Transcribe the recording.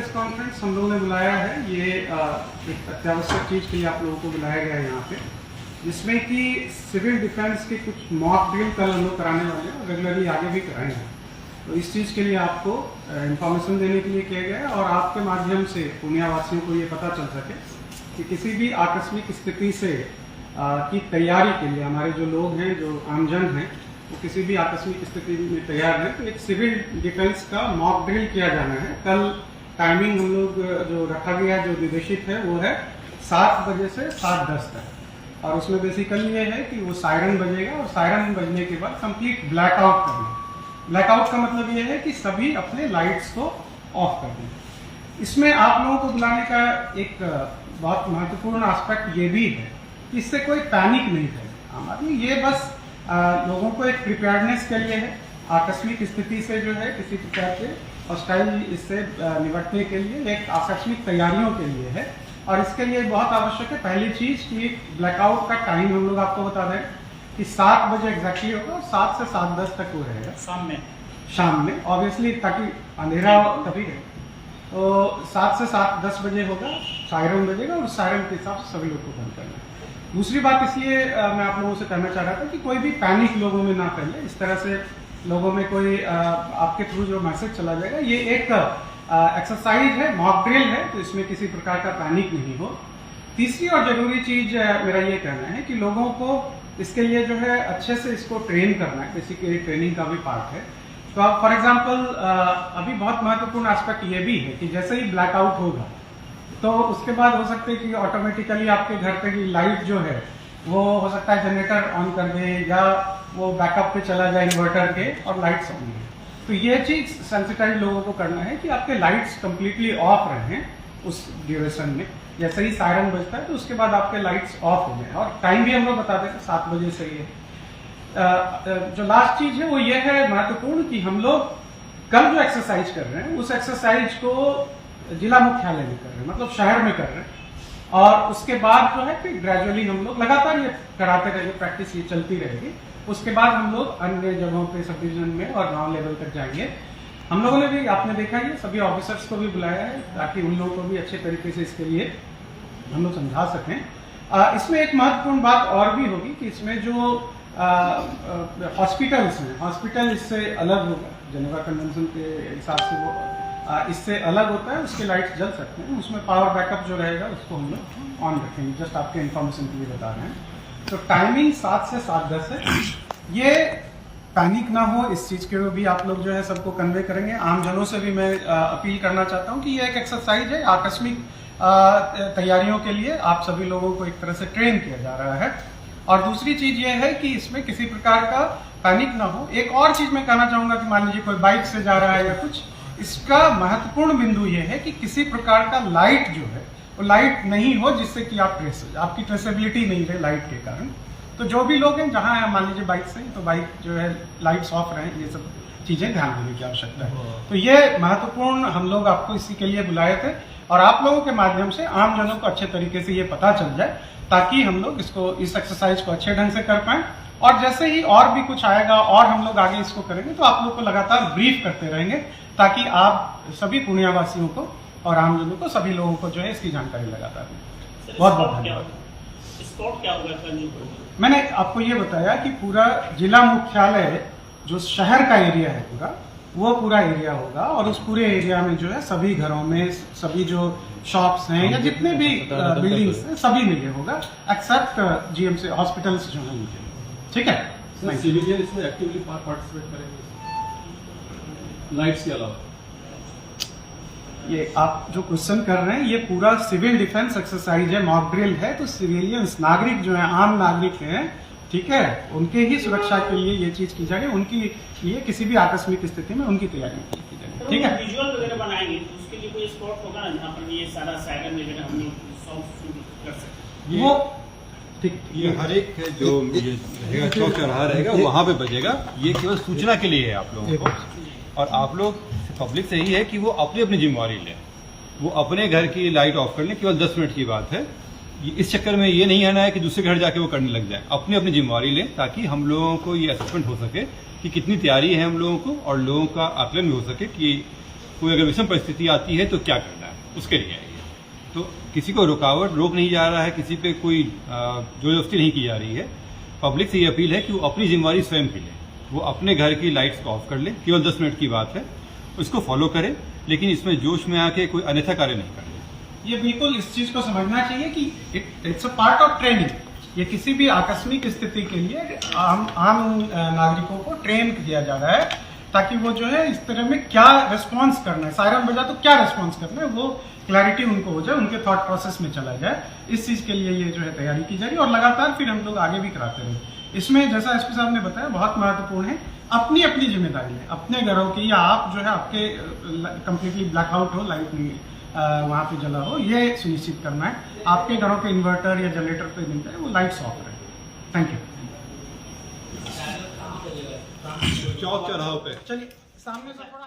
Press conference हम लोगों ने बुलाया है। ये एक अत्यावश्यक चीज़ के लिए आप लोगों को बुलाया गया है यहाँ पे, जिसमें कि सिविल डिफेंस के कुछ मॉक ड्रिल कल हम लोग कराने वाले हैं और रेगुलरली आगे भी कराएंगे। तो इस चीज़ के लिए आपको इंफॉर्मेशन देने के लिए किया गया है और आपके माध्यम से पुण्यावासियों को ये पता चल सके कि किसी भी आकस्मिक स्थिति से की तैयारी के लिए हमारे जो लोग हैं, जो आमजन हैं, वो किसी भी आकस्मिक स्थिति में तैयार है। तो एक सिविल डिफेंस का मॉक ड्रिल किया जाना है। कल टाइमिंग हम लोग जो रखा गया है, जो निर्देशित है, वो है 7 बजे से 7:10 तक। और उसमें बेसिकली ये है कि वो सायरन बजेगा और सायरन बजने के बाद कंप्लीट ब्लैकआउट करना है। ब्लैकआउट का मतलब ये है कि सभी अपने लाइट्स को ऑफ कर दें। इसमें आप लोगों को बुलाने का एक बहुत महत्वपूर्ण एस्पेक्ट ये भी है कि इससे कोई पैनिक नहीं करेगा आम आदमी। ये बस लोगों को एक प्रिपेयर्डनेस के लिए है, आकस्मिक स्थिति से जो है किसी प्रकार के हॉस्टाइल इससे निपटने के लिए एक आकस्मिक तैयारियों के लिए है। और इसके लिए बहुत आवश्यक है पहली चीज कि ब्लैकआउट का टाइम हम लोग आपको बता दें कि 7 बजे एग्जैक्टली होगा और 7 से 7:10 तक वो रहेगा शाम में ऑब्वियसली, ताकि अंधेरा तभी रहे। तो 7 से 7:10 बजे होगा, सायरन बजेगा और सायरन के हिसाब से सभी लोग को बंद करना है। दूसरी बात इसलिए मैं आप लोगों से कहना चाह रहा था कि कोई भी पैनिक लोगों में ना फैले। इस तरह से लोगों में कोई आपके थ्रू जो मैसेज चला जाएगा, ये एक एक्सरसाइज है, मॉक ड्रिल है, तो इसमें किसी प्रकार का पैनिक नहीं हो। तीसरी और जरूरी चीज मेरा ये कहना है कि लोगों को इसके लिए जो है अच्छे से इसको ट्रेन करना है, बेसिकली ट्रेनिंग का भी पार्ट है। तो आप फॉर एग्जाम्पल अभी बहुत महत्वपूर्ण एस्पेक्ट ये भी है कि जैसे ही ब्लैकआउट होगा तो उसके बाद हो सकता है कि ऑटोमेटिकली आपके घर पे की लाइट जो है वो हो सकता है जनरेटर ऑन कर दे या वो बैकअप पे चला जाए इन्वर्टर के और लाइट्स ऑन है। तो ये चीज सेंसिटाइज लोगों को करना है कि आपके लाइट्स कंप्लीटली ऑफ रहें उस ड्यूरेशन में। जैसे ही सायरन बजता है तो उसके बाद आपके लाइट्स ऑफ हो जाए और टाइम भी हम लोग बता देते 7 बजे से ही है। जो लास्ट चीज है वो ये है महत्वपूर्ण कि हम लोग कल जो एक्सरसाइज कर रहे हैं उस एक्सरसाइज को जिला मुख्यालय में कर रहे हैं, मतलब शहर में कर रहे हैं। और उसके बाद जो है कि ग्रेजुअली हम लोग लगातार ये कराते रहेंगे, प्रैक्टिस ये चलती रहेगी। उसके बाद हम लोग अन्य जगहों पे सब डिवीजन में और गांव लेवल तक जाएंगे। हम लोगों ने भी, आपने देखा है, सभी ऑफिसर्स को भी बुलाया है ताकि उन लोगों को भी अच्छे तरीके से इसके लिए हम लोग समझा सकें। इसमें एक महत्वपूर्ण बात और भी होगी कि इसमें जो हॉस्पिटल्स हैं, हॉस्पिटल इससे अलग होगा, जेनेवा कन्वेंशन के हिसाब से वो इससे अलग होता है। उसके लाइट्स जल सकते हैं, उसमें पावर बैकअप जो रहेगा उसको हम लोग ऑन रखेंगे। जस्ट आपके इन्फॉर्मेशन के लिए बता रहे हैं। तो टाइमिंग 7 से 7:10 है। ये पैनिक ना हो, इस चीज के भी आप लोग जो है सबको कन्वे करेंगे। आम जनों से भी मैं अपील करना चाहता हूँ कि ये एक एक्सरसाइज है, आकस्मिक तैयारियों के लिए आप सभी लोगों को एक तरह से ट्रेन किया जा रहा है। और दूसरी चीज ये है कि इसमें किसी प्रकार का पैनिक ना हो। एक और चीज मैं कहना चाहूंगा कि मान लीजिए कोई बाइक से जा रहा है या कुछ, इसका महत्वपूर्ण बिंदु यह है कि किसी प्रकार का लाइट जो है वो लाइट नहीं हो जिससे कि आप आपकी ट्रेसेबिलिटी नहीं रहे लाइट के कारण। तो जो भी लोग हैं जहां है मान लीजिए बाइक से, तो बाइक जो है लाइट्स ऑफ रहे, ये सब चीजें ध्यान देने की आवश्यकता है। तो ये महत्वपूर्ण हम लोग आपको इसी के लिए बुलाए थे और आप लोगों के माध्यम से आम जनों को अच्छे तरीके से ये पता चल जाए ताकि हम लोग इसको, इस एक्सरसाइज को अच्छे ढंग से कर पाए। और जैसे ही और भी कुछ आएगा और हम लोग आगे इसको करेंगे तो आप लोग को लगातार ब्रीफ करते रहेंगे ताकि आप सभी पुण्यावासियों को और आमजनों को, सभी लोगों को जो है इसकी जानकारी लगातार दें। बहुत बहुत धन्यवाद। क्या होगा? मैंने आपको ये बताया कि पूरा जिला मुख्यालय जो शहर का एरिया है पूरा, वो पूरा एरिया होगा और उस पूरे एरिया में जो है सभी घरों में, सभी जो शॉप्स हैं या जितने भी बिल्डिंग्स हैं सभी में ये होगा, एक्सेप्ट जीएमसी हॉस्पिटल्स जो हैं उनके। ठीक है, सिविलियन इसमें एक्टिवली पार्टिसिपेट करेंगे लाइट्स के अलावा? ये आप जो क्वेश्चन कर रहे हैं ये पूरा सिविल डिफेंस एक्सरसाइज है, मॉक ड्रिल है। तो सिविलियंस, नागरिक जो है, आम नागरिक हैं, ठीक है, उनके ही सुरक्षा के लिए ये चीज की जाएगी। उनकी ये किसी भी आकस्मिक स्थिति में उनकी तैयारी की जाएगी। ठीक है, विजुअल वगैरह बनाएंगे तो उसके लिए कोई स्पॉट होगा ना जहाँ पर ये सारा सायरन वगैरह हम लोग कर सकते? वो ठीक, ये हर एक जो ये चौक चौराहा रहेगा वहाँ पे बजेगा। ये केवल सूचना के लिए है आप लोगों को, और आप लोग पब्लिक से ही है कि वो अपनी अपनी जिम्मेवारी लें, वो अपने घर की लाइट ऑफ कर लें। केवल 10 मिनट की बात है। इस चक्कर में ये नहीं आना है कि दूसरे घर जाके वो करने लग जाए। अपनी अपनी जिम्मेवारी लें ताकि हम लोगों को ये असेसमेंट हो सके कि कितनी तैयारी है हम लोगों को, और लोगों का आकलन भी हो सके कि कोई अगर विषम परिस्थिति आती है तो क्या करना है, उसके लिए है ये। तो किसी को रोक नहीं जा रहा है, किसी पे कोई जोर-जबरदस्ती नहीं की जा रही है। पब्लिक से ये अपील है कि वो अपनी जिम्मेवारी स्वयं की ले, वो अपने घर की लाइट्स को ऑफ कर ले, केवल 10 मिनट की बात है, उसको फॉलो करें, लेकिन इसमें जोश में आके कोई अन्यथा कार्य नहीं कर ले। ये बिल्कुल इस चीज को समझना चाहिए कि it's a part of training. ये किसी भी आकस्मिक स्थिति के लिए आम नागरिकों को ट्रेन किया जा रहा है, ताकि वो जो है इस तरह में क्या रिस्पॉन्स करना है, सायरन बजा तो क्या रिस्पॉन्स करना है, वो क्लैरिटी उनको हो जाए, उनके थॉट प्रोसेस में चला जाए। इस चीज के लिए ये जो है तैयारी की जा रही है और लगातार फिर हम लोग आगे भी कराते रहे। इसमें जैसा एसपी साहब ने बताया, बहुत महत्वपूर्ण है अपनी अपनी जिम्मेदारी है, अपने घरों की, या आप जो है आपके कंप्लीटली ब्लैकआउट हो, लाइट नहीं वहाँ पे जला हो, ये सुनिश्चित करना है। आपके घरों के इन्वर्टर या जनरेटर पे मिलता है वो लाइट्स ऑफ रहे। Thank you. चौक चौराहों पे चलिए सामने से थोड़ा